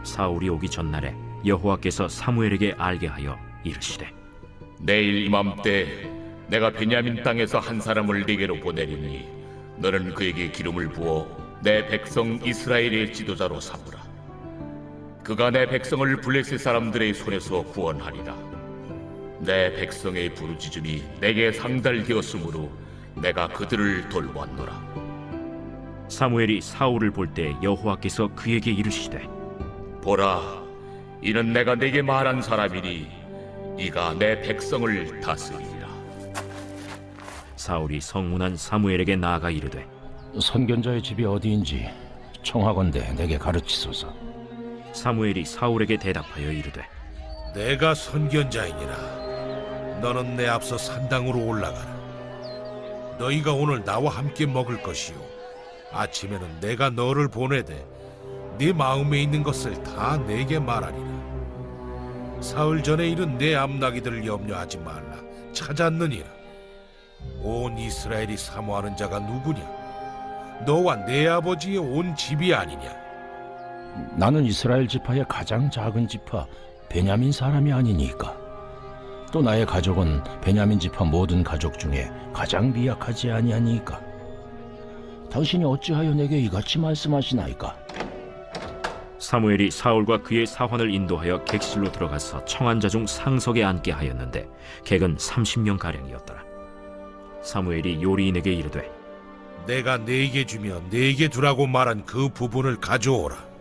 사울이 오기 전날에 여호와께서 사무엘에게 알게 하여 이르시되 내일 이맘때 내가 베냐민 땅에서 한 사람을 네게로 보내리니 너는 그에게 기름을 부어 내 백성 이스라엘의 지도자로 삼으라. 그가 내 백성을 블레셋 사람들의 손에서 구원하리라. 내 백성의 부르짖음이 내게 상달되었으므로 내가 그들을 돌보았노라. 사무엘이 사울을 볼 때 여호와께서 그에게 이르시되 보라, 이는 내가 네게 말한 사람이니 이가 내 백성을 다스리리라. 사울이 성문한 사무엘에게 나아가 이르되 선견자의 집이 어디인지 청하건대 내게 가르치소서. 사무엘이 사울에게 대답하여 이르되 내가 선견자이니라. 너는 내 앞서 산당으로 올라가라. 너희가 오늘 나와 함께 먹을 것이요 아침에는 내가 너를 보내되 네 마음에 있는 것을 다 내게 말하리라. 사흘 전에 이른 내 암나기들을 염려하지 말라. 찾았느니라. 온 이스라엘이 사모하는 자가 누구냐? 너와 내 아버지의 온 집이 아니냐? 나는 이스라엘 지파의 가장 작은 지파 베냐민 사람이 아니니까. 또 나의 가족은 베냐민 지파 모든 가족 중에 가장 미약하지 아니하니까. 당신이 어찌하여 내게 이같이 말씀하시나이까? 사무엘이 사울과 그의 사환을 인도하여 객실로 들어가서 청한 자 중 상석에 앉게 하였는데 객은 30명 가량이었더라. 사무엘이 요리인에게 이르되 내가 네게 주며 네게 두라고 말한 그 부분을 가져오라.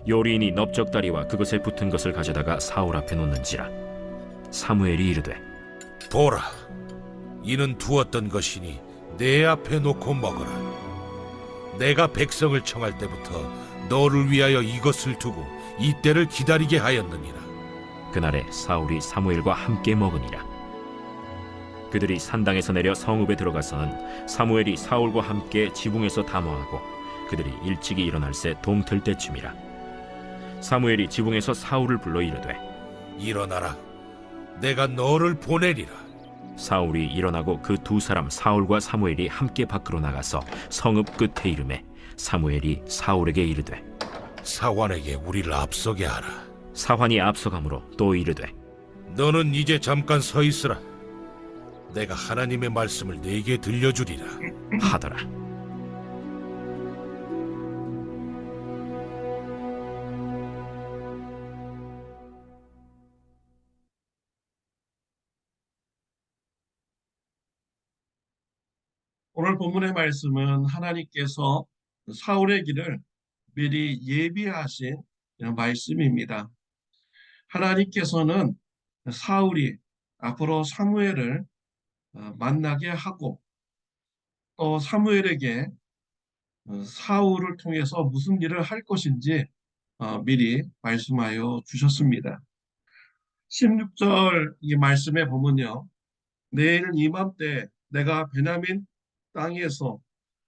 요리인이 넓적다리와 그것에 붙은 것을 가져다가 사울 앞에 놓는지라. 사무엘이 이르되 보라, 이는 두었던 것이니 내 앞에 놓고 먹어라. 내가 백성을 청할 때부터 너를 위하여 이것을 두고 이때를 기다리게 하였느니라. 그날에 사울이 사무엘과 함께 먹으니라. 그들이 산당에서 내려 성읍에 들어가서는 사무엘이 사울과 함께 지붕에서 담화하고 그들이 일찍이 일어날새 동틀 때쯤이라. 사무엘이 지붕에서 사울을 불러 이르되 일어나라. 내가 너를 보내리라. 사울이 일어나고 그 두 사람 사울과 사무엘이 함께 밖으로 나가서 성읍 끝에 이르매 사무엘이 사울에게 이르되 사환에게 우리를 앞서게 하라. 사환이 앞서가므로 또 이르되 너는 이제 잠깐 서 있으라. 내가 하나님의 말씀을 네게 들려주리라. 하더라. 오늘 본문의 말씀은 하나님께서 사울의 길을 미리 예비하신 말씀입니다. 하나님께서는 사울이 앞으로 사무엘을 만나게 하고 또 사무엘에게 사울을 통해서 무슨 일을 할 것인지 미리 말씀하여 주셨습니다. 16절 이 말씀에 보면요. 내일 이맘때 내가 베냐민 땅에서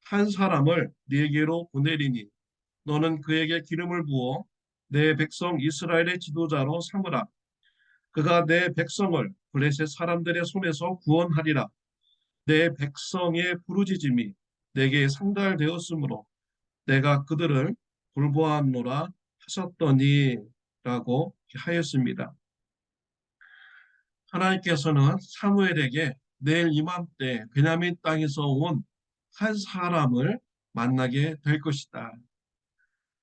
한 사람을 네게로 보내리니 너는 그에게 기름을 부어 내 백성 이스라엘의 지도자로 삼으라. 그가 내 백성을 블레셋 사람들의 손에서 구원하리라. 내 백성의 부르짖음이 내게 상달되었으므로 내가 그들을 돌보았노라 하셨더니 라고 하였습니다. 하나님께서는 사무엘에게 내일 이맘때 베냐민 땅에서 온 한 사람을 만나게 될 것이다.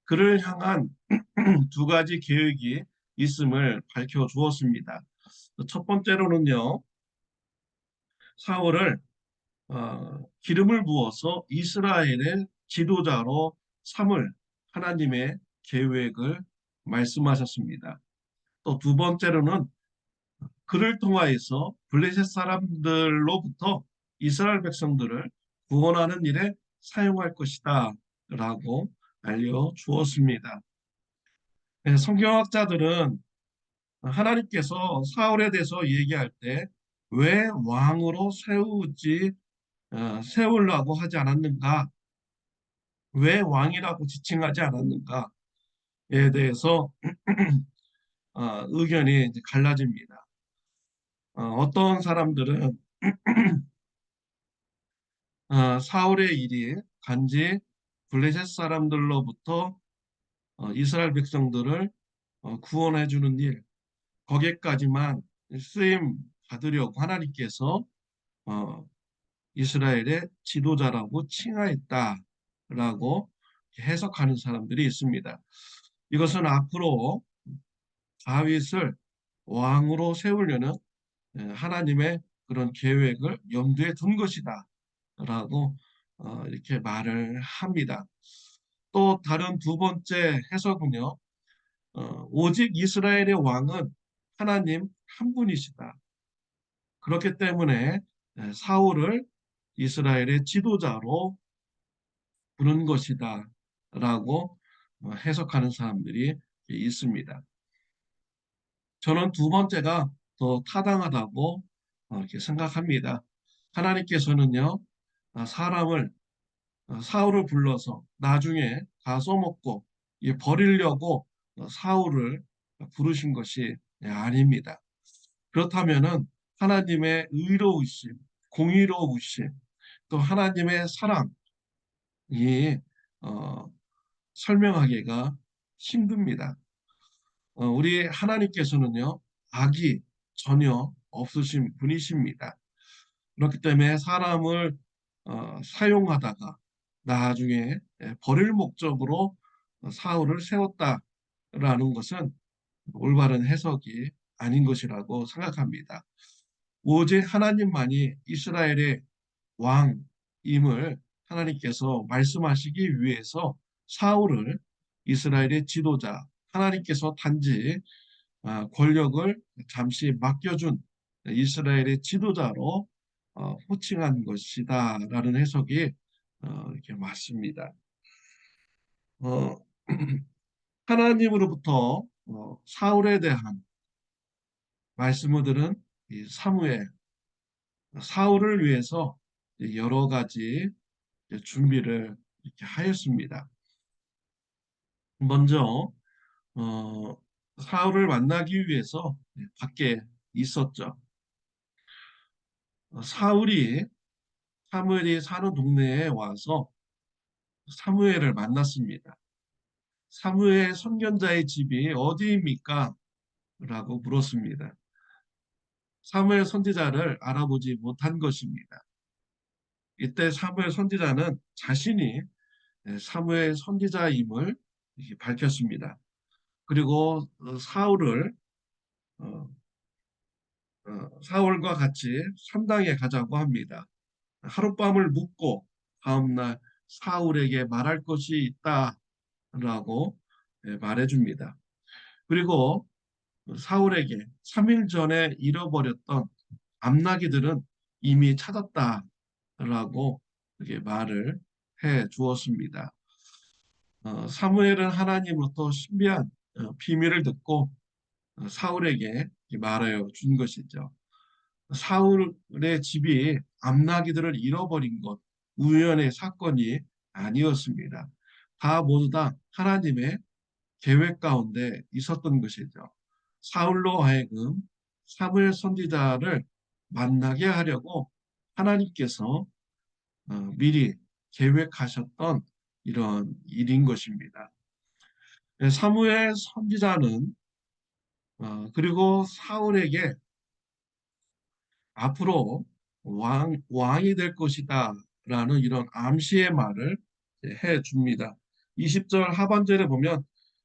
그를 향한 두 가지 계획이 있음을 밝혀주었습니다. 첫 번째로는요, 사울을 기름을 부어서 이스라엘의 지도자로 삼을 하나님의 계획을 말씀하셨습니다. 또 두 번째로는 그를 통하여서 블레셋 사람들로부터 이스라엘 백성들을 구원하는 일에 사용할 것이다 라고 알려주었습니다. 성경학자들은 하나님께서 사울에 대해서 얘기할 때 왜 왕으로 세우려고 하지 않았는가, 왜 왕이라고 지칭하지 않았는가에 대해서 의견이 이제 갈라집니다. 어떤 사람들은 사울의 일이 단지 블레셋 사람들로부터 이스라엘 백성들을 구원해 주는 일, 거기까지만 쓰임 받으려고 하나님께서 어, 이스라엘의 지도자라고 칭하했다라고 해석하는 사람들이 있습니다. 이것은 앞으로 다윗을 왕으로 세우려는 하나님의 그런 계획을 염두에 둔 것이다라고 이렇게 말을 합니다. 또 다른 두 번째 해석은요, 오직 이스라엘의 왕은 하나님 한 분이시다. 그렇기 때문에 사울을 이스라엘의 지도자로 부른 것이다 라고 해석하는 사람들이 있습니다. 저는 두 번째가 더 타당하다고 이렇게 생각합니다. 하나님께서는요, 사람을 사울을 불러서 나중에 가서 먹고 버리려고 사울을 부르신 것이 아닙니다. 그렇다면은 하나님의 의로우심, 공의로우심, 또 하나님의 사랑이 설명하기가 힘듭니다. 우리 하나님께서는요, 악이 전혀 없으신 분이십니다. 그렇기 때문에 사람을 사용하다가 나중에 버릴 목적으로 사울을 세웠다라는 것은 올바른 해석이 아닌 것이라고 생각합니다. 오직 하나님만이 이스라엘의 왕임을 하나님께서 말씀하시기 위해서 사울을 이스라엘의 지도자, 하나님께서 단지 권력을 잠시 맡겨준 이스라엘의 지도자로 호칭한 것이다라는 해석이 이렇게 맞습니다. 어, 하나님으로부터 사울에 대한 말씀을 들은 이 사무엘, 사울을 위해서 여러 가지 준비를 이렇게 하였습니다. 먼저 사울을 만나기 위해서 밖에 있었죠. 사울이 사무엘이 사는 동네에 와서 사무엘을 만났습니다. 사무엘 선견자의 집이 어디입니까? 라고 물었습니다. 사무엘 선지자를 알아보지 못한 것입니다. 이때 사무엘 선지자는 자신이 사무엘 선지자임을 밝혔습니다. 그리고 사울과 같이 산당에 가자고 합니다. 하룻밤을 묵고 다음날 사울에게 말할 것이 있다라고 말해줍니다. 그리고 사울에게 3일 전에 잃어버렸던 암나기들은 이미 찾았다라고 이렇게 말을 해 주었습니다. 사무엘은 하나님으로부터 신비한 비밀을 듣고 사울에게 말하여 준 것이죠. 사울의 집이 암나기들을 잃어버린 것, 우연의 사건이 아니었습니다. 모두 다 하나님의 계획 가운데 있었던 것이죠. 사울로 하여금 사무엘 선지자를 만나게 하려고 하나님께서 미리 계획하셨던 이런 일인 것입니다. 사무엘 선지자는 그리고 사울에게 앞으로 왕이 될 것이다 라는 이런 암시의 말을 해 줍니다. 20절 하반절에 보면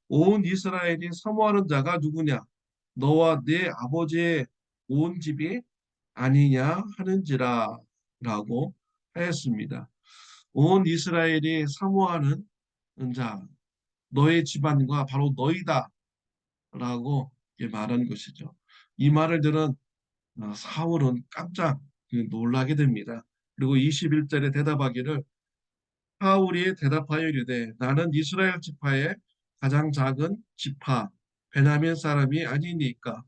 온 이스라엘이 사모하는 자가 누구냐? 너와 네 아버지의 온 집이 아니냐 하는지라 라고 하였습니다. 온 이스라엘이 사모하는 자, 너의 집안과 바로 너희다 라고 말한 것이죠. 이 말을 들은 사울은 깜짝 놀라게 됩니다. 그리고 21절에 대답하기를 사울이 대답하여 이르되 나는 이스라엘 지파의 가장 작은 지파 베냐민 사람이 아니니까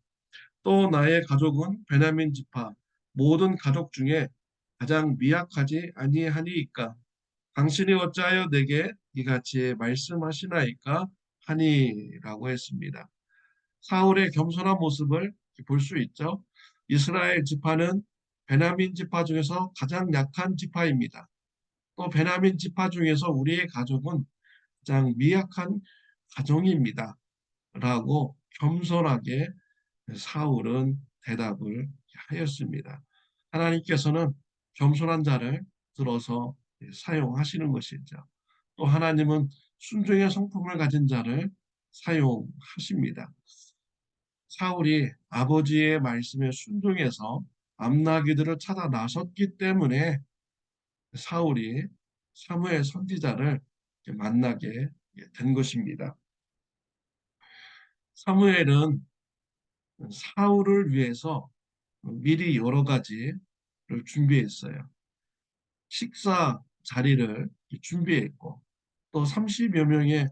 또 나의 가족은 베냐민 지파 모든 가족 중에 가장 미약하지 아니하니이까 당신이 어찌하여 내게 이같이 말씀하시나이까 하니라고 했습니다. 사울의 겸손한 모습을 볼 수 있죠. 이스라엘 지파는 베냐민 지파 중에서 가장 약한 지파입니다. 또 베냐민 지파 중에서 우리의 가족은 가장 미약한 가정입니다. 라고 겸손하게 사울은 대답을 하였습니다. 하나님께서는 겸손한 자를 들어서 사용하시는 것이죠. 또 하나님은 순종의 성품을 가진 자를 사용하십니다. 사울이 아버지의 말씀에 순종해서 암나기들을 찾아 나섰기 때문에 사울이 사무엘 선지자를 만나게 된 것입니다. 사무엘은 사울을 위해서 미리 여러 가지를 준비했어요. 식사 자리를 준비했고 또 30여 명의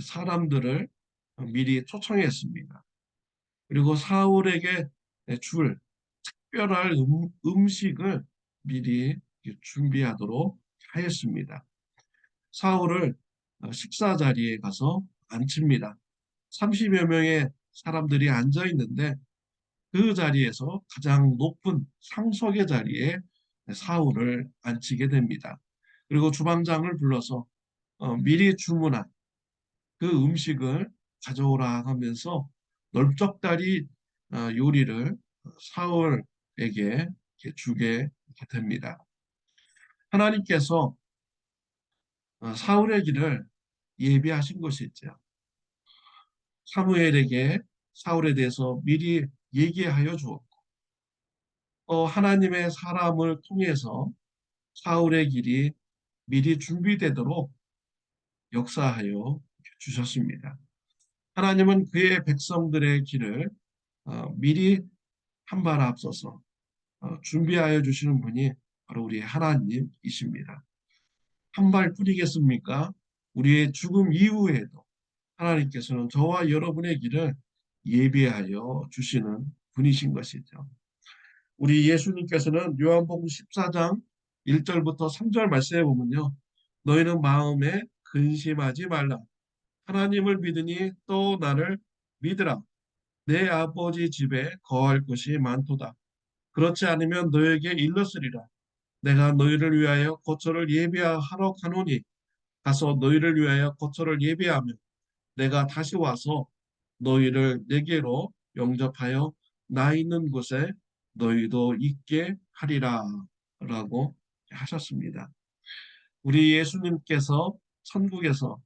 사람들을 미리 초청했습니다. 그리고 사울에게 줄 특별한 음식을 미리 준비하도록 하였습니다. 사울을 식사 자리에 가서 앉힙니다. 30여 명의 사람들이 앉아 있는데 그 자리에서 가장 높은 상석의 자리에 사울을 앉히게 됩니다. 그리고 주방장을 불러서 미리 주문한 그 음식을 가져오라 하면서 넓적다리 요리를 사울에게 주게 됩니다. 하나님께서 사울의 길을 예비하신 것이죠. 사무엘에게 사울에 대해서 미리 얘기하여 주었고 또 하나님의 사람을 통해서 사울의 길이 미리 준비되도록 역사하여 주셨습니다. 하나님은 그의 백성들의 길을 미리 한 발 앞서서 준비하여 주시는 분이 바로 우리 하나님이십니다. 한 발 뿐이겠습니까? 우리의 죽음 이후에도 하나님께서는 저와 여러분의 길을 예비하여 주시는 분이신 것이죠. 우리 예수님께서는 요한복음 14장 1절부터 3절 말씀에 보면요. 너희는 마음에 근심하지 말라. 하나님을 믿으니 또 나를 믿으라. 내 아버지 집에 거할 곳이 많도다. 그렇지 않으면 너에게 일렀으리라. 내가 너희를 위하여 거처를 예비하러 가노니 가서 너희를 위하여 거처를 예비하면 내가 다시 와서 너희를 내게로 영접하여 나 있는 곳에 너희도 있게 하리라 라고 하셨습니다. 우리 예수님께서 천국에서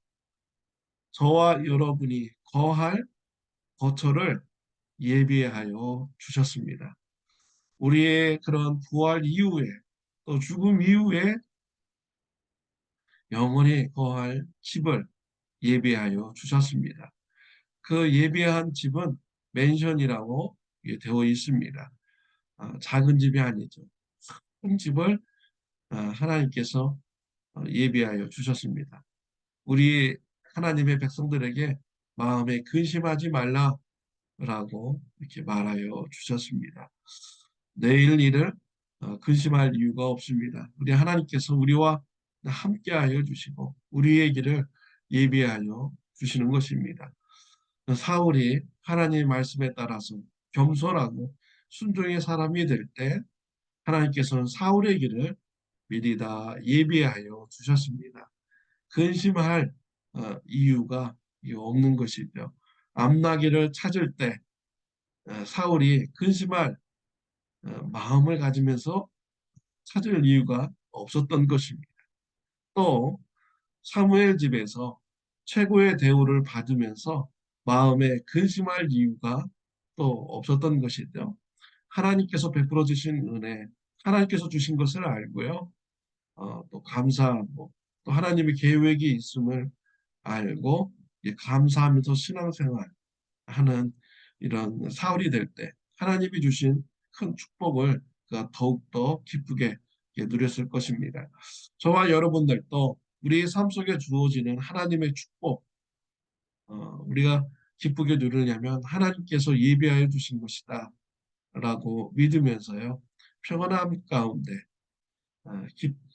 저와 여러분이 거할 거처를 예비하여 주셨습니다. 우리의 그런 부활 이후에 또 죽음 이후에 영원히 거할 집을 예비하여 주셨습니다. 그 예비한 집은 맨션이라고 되어 있습니다. 작은 집이 아니죠. 큰 집을 하나님께서 예비하여 주셨습니다. 우리 하나님의 백성들에게 마음에 근심하지 말라라고 이렇게 말하여 주셨습니다. 내일 일을 근심할 이유가 없습니다. 우리 하나님께서 우리와 함께하여 주시고 우리의 길을 예비하여 주시는 것입니다. 사울이 하나님의 말씀에 따라서 겸손하고 순종의 사람이 될 때 하나님께서는 사울의 길을 미리 다 예비하여 주셨습니다. 근심할 이유가 없는 것이죠. 암나기를 찾을 때 사울이 근심할 마음을 가지면서 찾을 이유가 없었던 것입니다. 또 사무엘 집에서 최고의 대우를 받으면서 마음에 근심할 이유가 또 없었던 것이죠. 하나님께서 베풀어 주신 은혜, 하나님께서 주신 것을 알고요. 또 감사하고 또 하나님의 계획이 있음을 알고 감사하면서 신앙생활 하는 이런 사울이 될 때 하나님이 주신 큰 축복을 그가 더욱더 기쁘게 누렸을 것입니다. 저와 여러분들도 우리의 삶 속에 주어지는 하나님의 축복 우리가 기쁘게 누리냐면 하나님께서 예비하여 주신 것이다 라고 믿으면서요. 평안함 가운데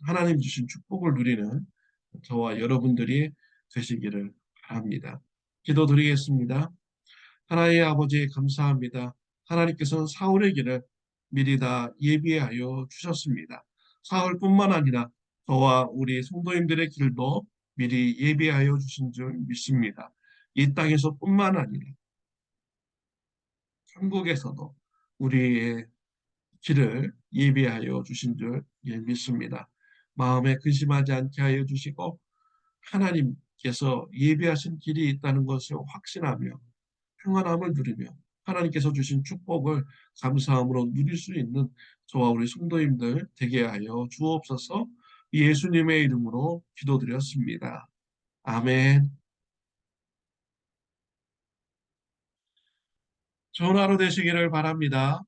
하나님 주신 축복을 누리는 저와 여러분들이 되시기를 바랍니다. 기도드리겠습니다. 하나님 아버지 감사합니다. 하나님께서는 사울의 길을 미리 다 예비하여 주셨습니다. 사울뿐만 아니라 저와 우리 성도님들의 길도 미리 예비하여 주신 줄 믿습니다. 이 땅에서뿐만 아니라 천국에서도 우리의 길을 예비하여 주신 줄 믿습니다. 마음에 근심하지 않게 하여 주시고 하나님께서 예비하신 길이 있다는 것을 확신하며 평안함을 누리며 하나님께서 주신 축복을 감사함으로 누릴 수 있는 저와 우리 성도님들 되게 하여 주옵소서. 예수님의 이름으로 기도드렸습니다. 아멘. 좋은 하루 되시기를 바랍니다.